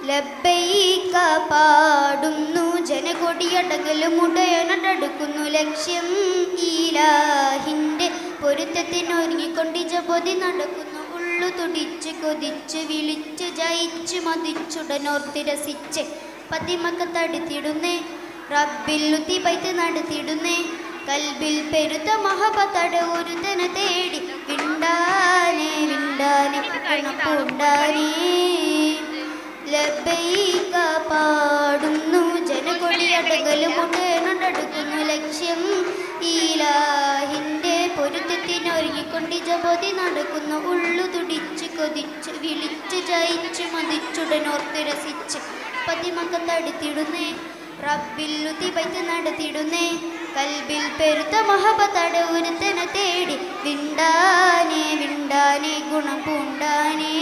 ലബ്ബൈക പാടുന്നു ജനകൊടിയടങ്ങലും ഉടയനടുക്കുന്നു ലക്ഷ്യം ഇലാഹിൻ്റെ പൊരുത്തത്തിനൊരുങ്ങിക്കൊണ്ട് ജപതി നടക്കുന്നു ഉള്ളു തുടിച്ച് കൊതിച്ച് വിളിച്ച് ജയിച്ച് മതിച്ചുടനോർത്തി രസിച്ച് പതിമക്ക തടുത്തിടുന്നേ റബ്ബില്ലുത്തി പൈത്ത് നടത്തിയിടുന്നേ കൽബിൽ പെരുത്ത മഹബത്തട ഒരുത്തനെ തേടി വിണ്ടാനേ വിണ്ടാനേ പൂണ്ടാനേ ലബ്ബൈക പാടുന്നു ജനകൊടിയടങ്ങലും ഉടനടുക്കുന്നു ലക്ഷ്യം ഇലാഹിൻ്റെ പൊരുത്തത്തിനൊരുങ്ങിക്കൊണ്ട് ജപതി നടക്കുന്നു ഉള്ളു തുടിച്ച് കൊതിച്ച് വിളിച്ച് ജയിച്ച് മതിച്ചുടനോർത്ത് രസിച്ച് പതിമക്ക തടുത്തിടുന്നേ റബ്ബില്ലുത്തി പൈത്ത് നടത്തിയിടുന്നേ കൽബിൽ പെരുത്ത മഹബത്തട ഒരുത്തനെ തേടി വിണ്ടാനേ വിണ്ടാനേ ഗുണം പൂണ്ടാനേ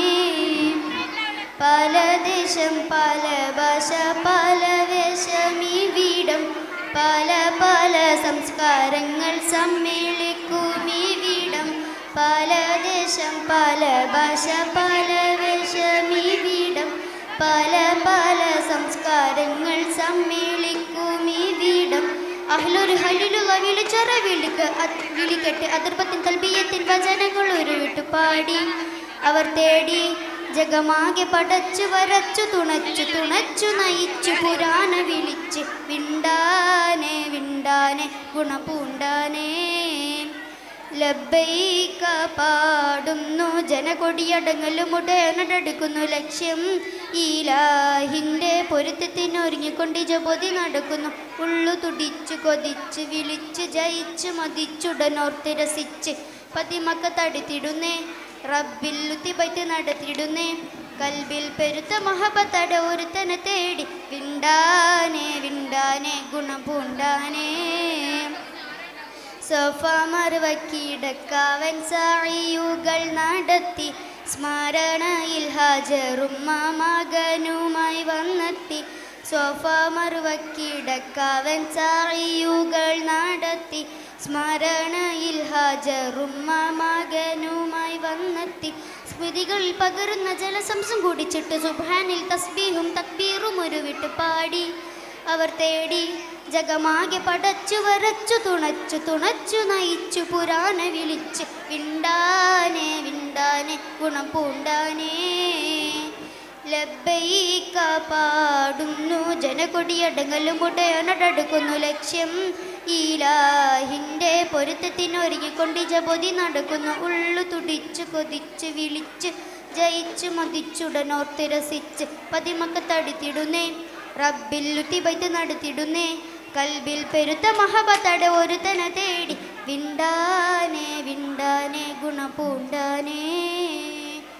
പല ദേശം പല ഭാഷ പല വേഷമീ വീടം പല പല സംസ്കാരങ്ങൾ സമ്മേളിക്കുമീ വീടം പല ദേശം പല ഭാഷ പല വേഷമീ വീടം പല പല സംസ്കാരങ്ങൾ സമ്മേളിക്കുമീ വീടം അഹ്ലൊരു ഹലിലുള്ള വിളിച്ചറ വിളിക്കട്ടെ അതിർപ്പത്തിൻ തൽബിയത്തിൻ വചനങ്ങൾ ഉരുവിട്ടു പാടി അവർ തേടി ജഗമാകെ പടച്ചു വരച്ചു തുണച്ചു തുണച്ചു നയിച്ചു പുരാണ വിളിച്ച് വിണ്ടാനേ വിണ്ടാനേ ഗുണപൂണ്ടാനേ ലബ്ബൈക പാടുന്നു ജനകൊടിയടങ്ങലും ഉടനടുക്കുന്നു ലക്ഷ്യം ഇലാഹിൻ്റെ പൊരുത്തത്തിനൊരുങ്ങിക്കൊണ്ട് ജപതി നടക്കുന്നു ഉള്ളു തുടിച്ച് കൊതിച്ച് വിളിച്ച് ജയിച്ച് മതിച്ചുടനോർത്ത് രസിച്ച് പതിമക്ക തടുത്തിടുന്നേ റബ്ബില്ലുത്തി പൈത്ത് നടത്തിയിടുന്നേ കൽബിൽ പെരുത്ത മഹബത്തട ഒരുത്തനെ തേടി വിണ്ടാനേ വിണ്ടാനേ ഗുണം പൂണ്ടാനേ സോഫ മറുവക്കിടക്കാവൻ സായിയുകൾ നടത്തി സ്മരണയിൽ ഹാജറുമ്മ മകനുമായി വന്നെത്തി സോഫ മറുവക്കിടക്കാവൻ സായിയുകൾ നടത്തി സ്മരണയിൽ ഹാജറുമ്മ മകനുമായി വന്നെത്തി സ്മൃതികളിൽ പകരുന്ന ജലസംസം കുടിച്ചിട്ട് സുബ്ഹാനിൽ തസ്ബീഹും തക്ബീറും ഉരുവിട്ട് പാടി അവർ തേടി ജഗമാകെ പടച്ചു വരച്ചു തുണച്ചു തുണച്ചു നയിച്ചു പുരാണ വിളിച്ച് വിണ്ടാനേ വിണ്ടാനേ ഗുണം പൂണ്ടാനേ ലബ്ബൈക പാടുന്നു ജനകൊടിയടങ്ങലും ഉടനടുക്കുന്നു ലക്ഷ്യം ഇലാഹിൻ്റെ പൊരുത്തത്തിനൊരുങ്ങിക്കൊണ്ട് ജപതി നടക്കുന്നു ഉള്ളു തുടിച്ച് കൊതിച്ച് വിളിച്ച് ജയിച്ച് മതിച്ചുടനോർത്ത് രസിച്ച് പതിമക്ക തടുത്തിടുന്നേ റബ്ബില്ലുത്തി പൈത്ത് നടത്തിയിടുന്നേ കൽബിൽ പെരുത്ത മഹബത്തട ഒരുത്തനെ തേടി വിണ്ടാനേ വിണ്ടാനേ ഗുണപൂണ്ടാനേ.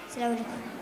അസ്സലാമു അലൈക്കും.